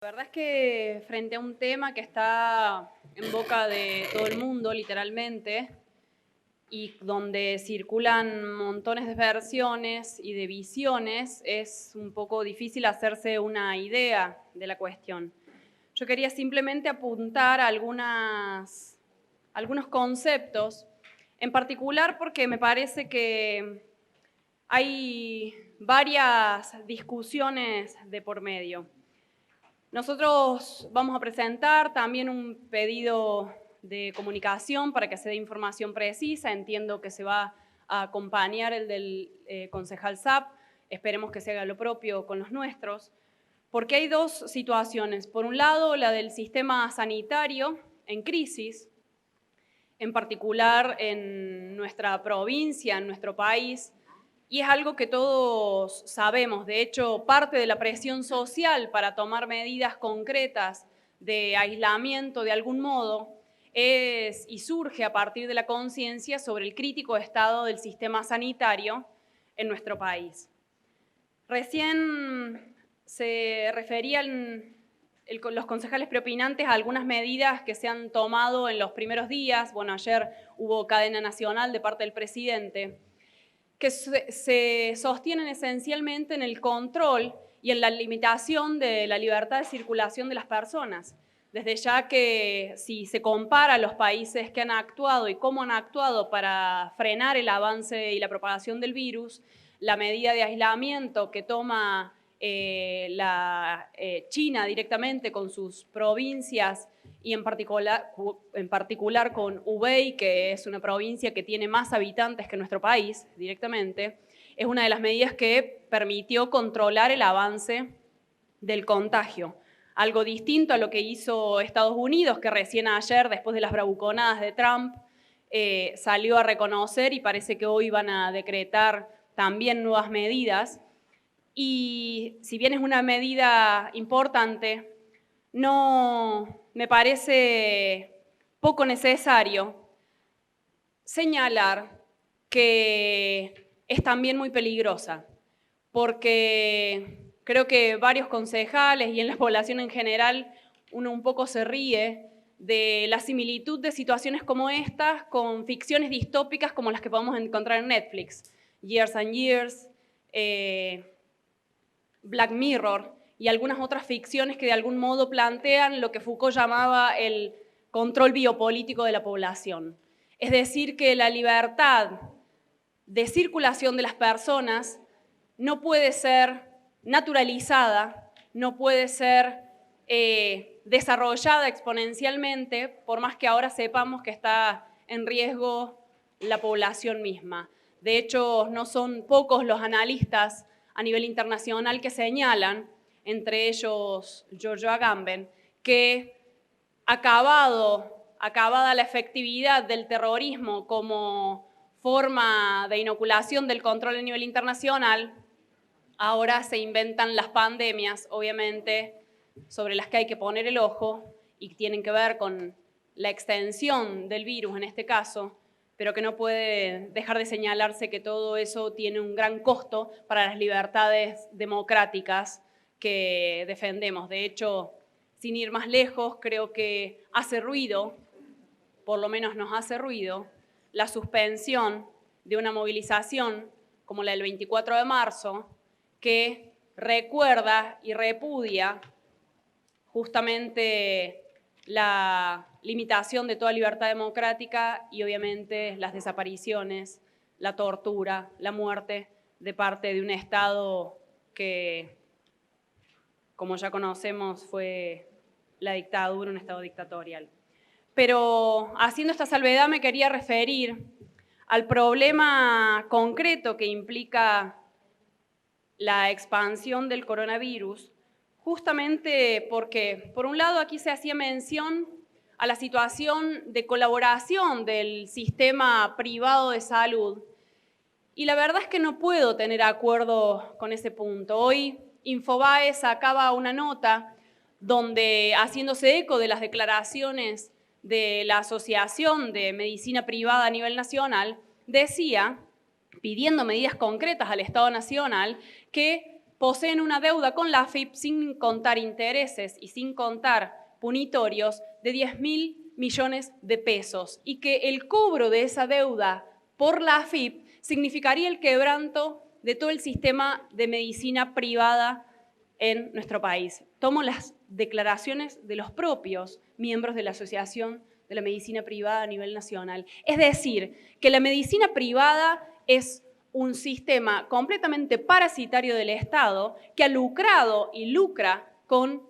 La verdad es que frente a un tema que está en boca de todo el mundo, literalmente, y donde circulan montones de versiones y de visiones, es un poco difícil hacerse una idea de la cuestión. Yo quería simplemente apuntar a algunos conceptos, en particular porque me parece que hay varias discusiones de por medio. Nosotros vamos a presentar también un pedido de comunicación para que se dé información precisa. Entiendo que se va a acompañar el del concejal SAP. Esperemos que se haga lo propio con los nuestros, porque hay dos situaciones. Por un lado, la del sistema sanitario en crisis, en particular en nuestra provincia, en nuestro país, y es algo que todos sabemos. De hecho, parte de la presión social para tomar medidas concretas de aislamiento de algún modo es y surge a partir de la conciencia sobre el crítico estado del sistema sanitario en nuestro país. Recién se referían los concejales preopinantes a algunas medidas que se han tomado en los primeros días. Bueno, ayer hubo cadena nacional de parte del presidente, que se sostienen esencialmente en el control y en la limitación de la libertad de circulación de las personas. Desde ya que si se compara los países que han actuado y cómo han actuado para frenar el avance y la propagación del virus, la medida de aislamiento que toma China directamente con sus provincias y en particular con Hubei, que es una provincia que tiene más habitantes que nuestro país directamente, es una de las medidas que permitió controlar el avance del contagio. Algo distinto a lo que hizo Estados Unidos, que recién ayer, después de las bravuconadas de Trump, salió a reconocer y parece que hoy van a decretar también nuevas medidas. Y si bien es una medida importante, no me parece poco necesario señalar que es también muy peligrosa, porque creo que varios concejales y en la población en general uno un poco se ríe de la similitud de situaciones como estas con ficciones distópicas como las que podemos encontrar en Netflix, Years and Years, Black Mirror y algunas otras ficciones que de algún modo plantean lo que Foucault llamaba el control biopolítico de la población. Es decir, que la libertad de circulación de las personas no puede ser naturalizada, no puede ser desarrollada exponencialmente, por más que ahora sepamos que está en riesgo la población misma. De hecho, no son pocos los analistas a nivel internacional que señalan, entre ellos Giorgio Agamben, que acabada la efectividad del terrorismo como forma de inoculación del control a nivel internacional, ahora se inventan las pandemias, obviamente, sobre las que hay que poner el ojo y tienen que ver con la extensión del virus en este caso, pero que no puede dejar de señalarse que todo eso tiene un gran costo para las libertades democráticas que defendemos. De hecho, sin ir más lejos, creo que hace ruido, por lo menos nos hace ruido, la suspensión de una movilización como la del 24 de marzo, que recuerda y repudia justamente la limitación de toda libertad democrática y obviamente las desapariciones, la tortura, la muerte de parte de un Estado que, como ya conocemos, fue la dictadura, un Estado dictatorial. Pero haciendo esta salvedad me quería referir al problema concreto que implica la expansión del coronavirus, justamente porque, por un lado, aquí se hacía mención a la situación de colaboración del sistema privado de salud, y la verdad es que no puedo tener acuerdo con ese punto. Hoy Infobae sacaba una nota donde, haciéndose eco de las declaraciones de la Asociación de Medicina Privada a nivel nacional, decía, pidiendo medidas concretas al Estado Nacional, que poseen una deuda con la AFIP sin contar intereses y sin contar punitorios de 10.000 millones de pesos y que el cobro de esa deuda por la AFIP significaría el quebranto de todo el sistema de medicina privada en nuestro país. Tomo las declaraciones de los propios miembros de la Asociación de la Medicina Privada a nivel nacional. Es decir, que la medicina privada es un sistema completamente parasitario del Estado que ha lucrado y lucra con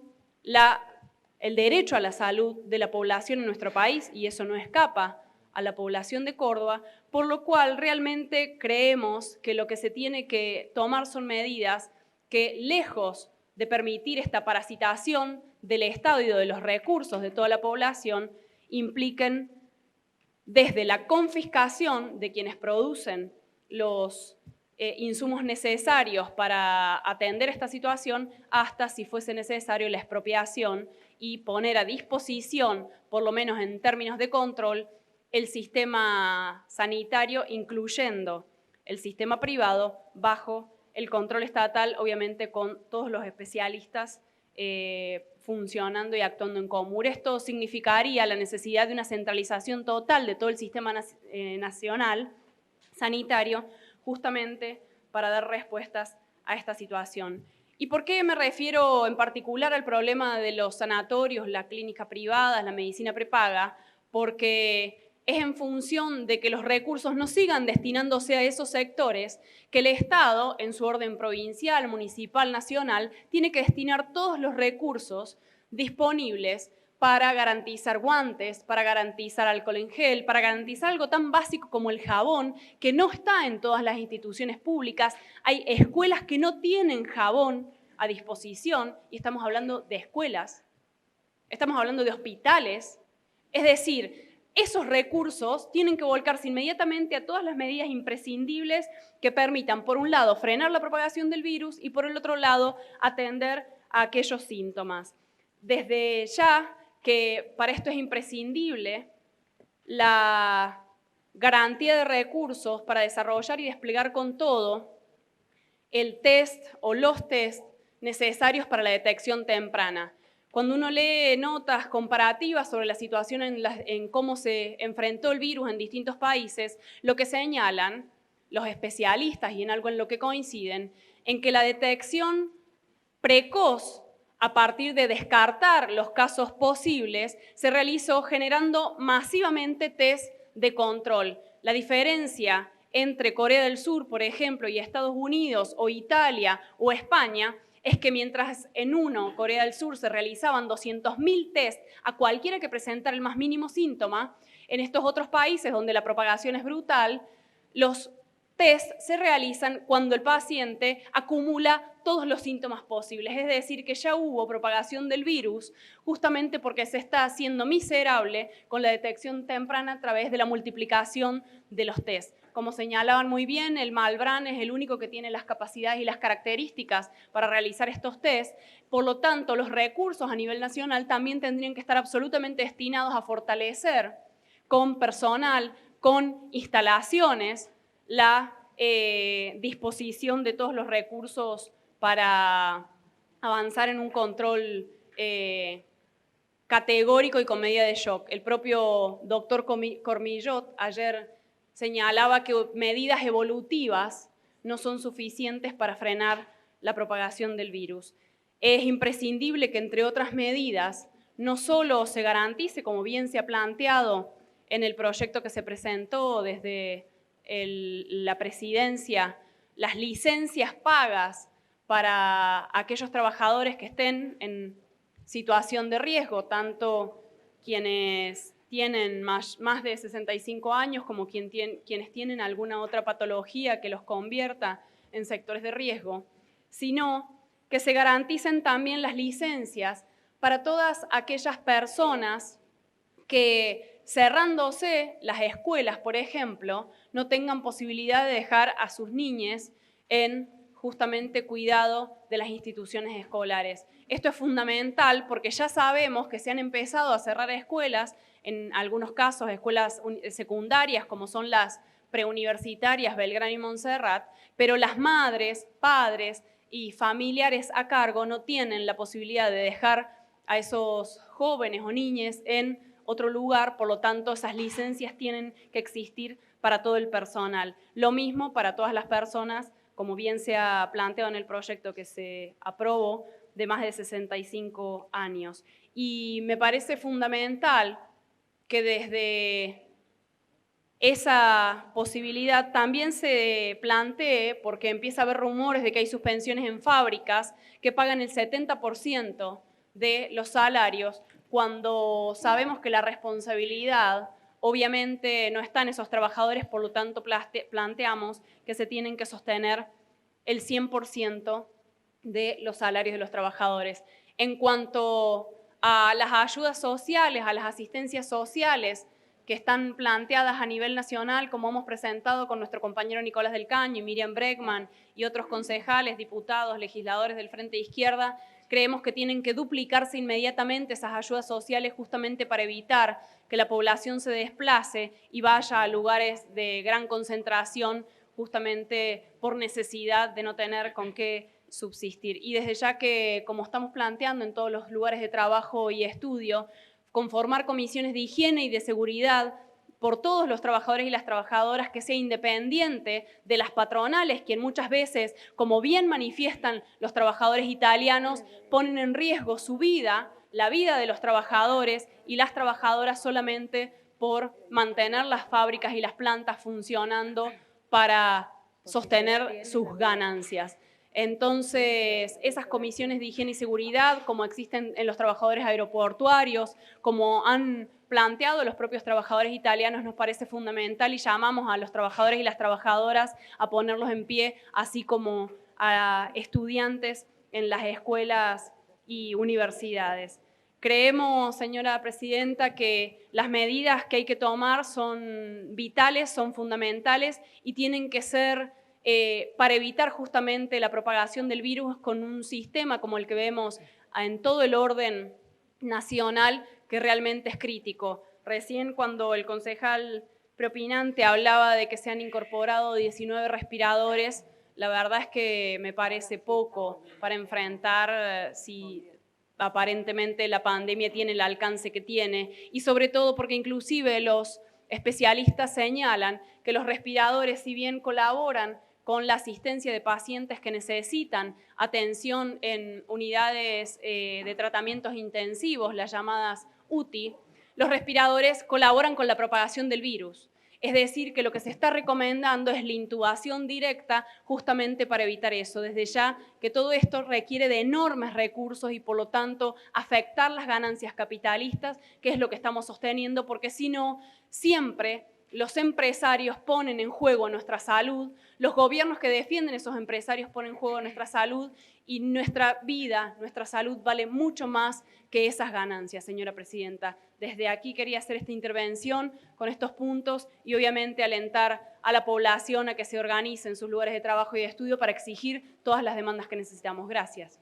el derecho a la salud de la población en nuestro país, y eso no escapa a la población de Córdoba, por lo cual realmente creemos que lo que se tiene que tomar son medidas que, lejos de permitir esta parasitación del Estado y de los recursos de toda la población, impliquen desde la confiscación de quienes producen los insumos necesarios para atender esta situación, hasta, si fuese necesario, la expropiación y poner a disposición, por lo menos en términos de control, el sistema sanitario, incluyendo el sistema privado, bajo el control estatal, obviamente con todos los especialistas funcionando y actuando en común. Esto significaría la necesidad de una centralización total de todo el sistema nacional sanitario, justamente para dar respuestas a esta situación. ¿Y por qué me refiero en particular al problema de los sanatorios, la clínica privada, la medicina prepaga? Porque es en función de que los recursos no sigan destinándose a esos sectores que el Estado, en su orden provincial, municipal, nacional, tiene que destinar todos los recursos disponibles para garantizar guantes, para garantizar alcohol en gel, para garantizar algo tan básico como el jabón, que no está en todas las instituciones públicas. Hay escuelas que no tienen jabón a disposición, y estamos hablando de escuelas, estamos hablando de hospitales. Es decir, esos recursos tienen que volcarse inmediatamente a todas las medidas imprescindibles que permitan, por un lado, frenar la propagación del virus y, por el otro lado, atender a aquellos síntomas. Desde ya que para esto es imprescindible la garantía de recursos para desarrollar y desplegar con todo el test o los test necesarios para la detección temprana. Cuando uno lee notas comparativas sobre la situación en cómo se enfrentó el virus en distintos países, lo que señalan los especialistas, y en algo en lo que coinciden, en que la detección precoz a partir de descartar los casos posibles, se realizó generando masivamente test de control. La diferencia entre Corea del Sur, por ejemplo, y Estados Unidos, o Italia, o España, es que mientras en Corea del Sur, se realizaban 200.000 test a cualquiera que presentara el más mínimo síntoma, en estos otros países donde la propagación es brutal, los test se realizan cuando el paciente acumula todos los síntomas posibles. Es decir, que ya hubo propagación del virus justamente porque se está haciendo miserable con la detección temprana a través de la multiplicación de los test. Como señalaban muy bien, el Malbrán es el único que tiene las capacidades y las características para realizar estos test. Por lo tanto, los recursos a nivel nacional también tendrían que estar absolutamente destinados a fortalecer con personal, con instalaciones, la disposición de todos los recursos para avanzar en un control categórico y con medida de shock. El propio doctor Cormillot ayer señalaba que medidas evolutivas no son suficientes para frenar la propagación del virus. Es imprescindible que, entre otras medidas, no solo se garantice, como bien se ha planteado en el proyecto que se presentó desde la presidencia, las licencias pagas para aquellos trabajadores que estén en situación de riesgo, tanto quienes tienen más de 65 años como quienes tienen alguna otra patología que los convierta en sectores de riesgo, sino que se garanticen también las licencias para todas aquellas personas que, cerrándose las escuelas, por ejemplo, no tengan posibilidad de dejar a sus niñes en justamente cuidado de las instituciones escolares. Esto es fundamental porque ya sabemos que se han empezado a cerrar escuelas, en algunos casos escuelas secundarias como son las preuniversitarias Belgrano y Montserrat, pero las madres, padres y familiares a cargo no tienen la posibilidad de dejar a esos jóvenes o niñes en otro lugar, por lo tanto esas licencias tienen que existir para todo el personal. Lo mismo para todas las personas, como bien se ha planteado en el proyecto que se aprobó, de más de 65 años. Y me parece fundamental que desde esa posibilidad también se plantee, porque empieza a haber rumores de que hay suspensiones en fábricas que pagan el 70% de los salarios, cuando sabemos que la responsabilidad obviamente no está en esos trabajadores, por lo tanto planteamos que se tienen que sostener el 100% de los salarios de los trabajadores. En cuanto a las ayudas sociales, a las asistencias sociales, que están planteadas a nivel nacional, como hemos presentado con nuestro compañero Nicolás del Caño y Miriam Bregman y otros concejales, diputados, legisladores del Frente de Izquierda, creemos que tienen que duplicarse inmediatamente esas ayudas sociales justamente para evitar que la población se desplace y vaya a lugares de gran concentración justamente por necesidad de no tener con qué subsistir. Y desde ya que, como estamos planteando en todos los lugares de trabajo y estudio, conformar comisiones de higiene y de seguridad por todos los trabajadores y las trabajadoras, que sea independiente de las patronales, quien muchas veces, como bien manifiestan los trabajadores italianos, ponen en riesgo su vida, la vida de los trabajadores y las trabajadoras solamente por mantener las fábricas y las plantas funcionando para sostener sus ganancias. Entonces, esas comisiones de higiene y seguridad, como existen en los trabajadores aeroportuarios, como han planteado los propios trabajadores italianos, nos parece fundamental y llamamos a los trabajadores y las trabajadoras a ponerlos en pie, así como a estudiantes en las escuelas y universidades. Creemos, señora presidenta, que las medidas que hay que tomar son vitales, son fundamentales y tienen que ser para evitar justamente la propagación del virus con un sistema como el que vemos en todo el orden nacional, que realmente es crítico. Recién cuando el concejal preopinante hablaba de que se han incorporado 19 respiradores, la verdad es que me parece poco para enfrentar si aparentemente la pandemia tiene el alcance que tiene, y sobre todo porque inclusive los especialistas señalan que los respiradores, si bien colaboran con la asistencia de pacientes que necesitan atención en unidades de tratamientos intensivos, las llamadas UTI, los respiradores colaboran con la propagación del virus. Es decir, que lo que se está recomendando es la intubación directa justamente para evitar eso. Desde ya que todo esto requiere de enormes recursos y por lo tanto afectar las ganancias capitalistas, que es lo que estamos sosteniendo, porque si no, siempre los empresarios ponen en juego nuestra salud, los gobiernos que defienden a esos empresarios ponen en juego nuestra salud y nuestra vida, nuestra salud vale mucho más que esas ganancias, señora presidenta. Desde aquí quería hacer esta intervención con estos puntos y obviamente alentar a la población a que se organice en sus lugares de trabajo y de estudio para exigir todas las demandas que necesitamos. Gracias.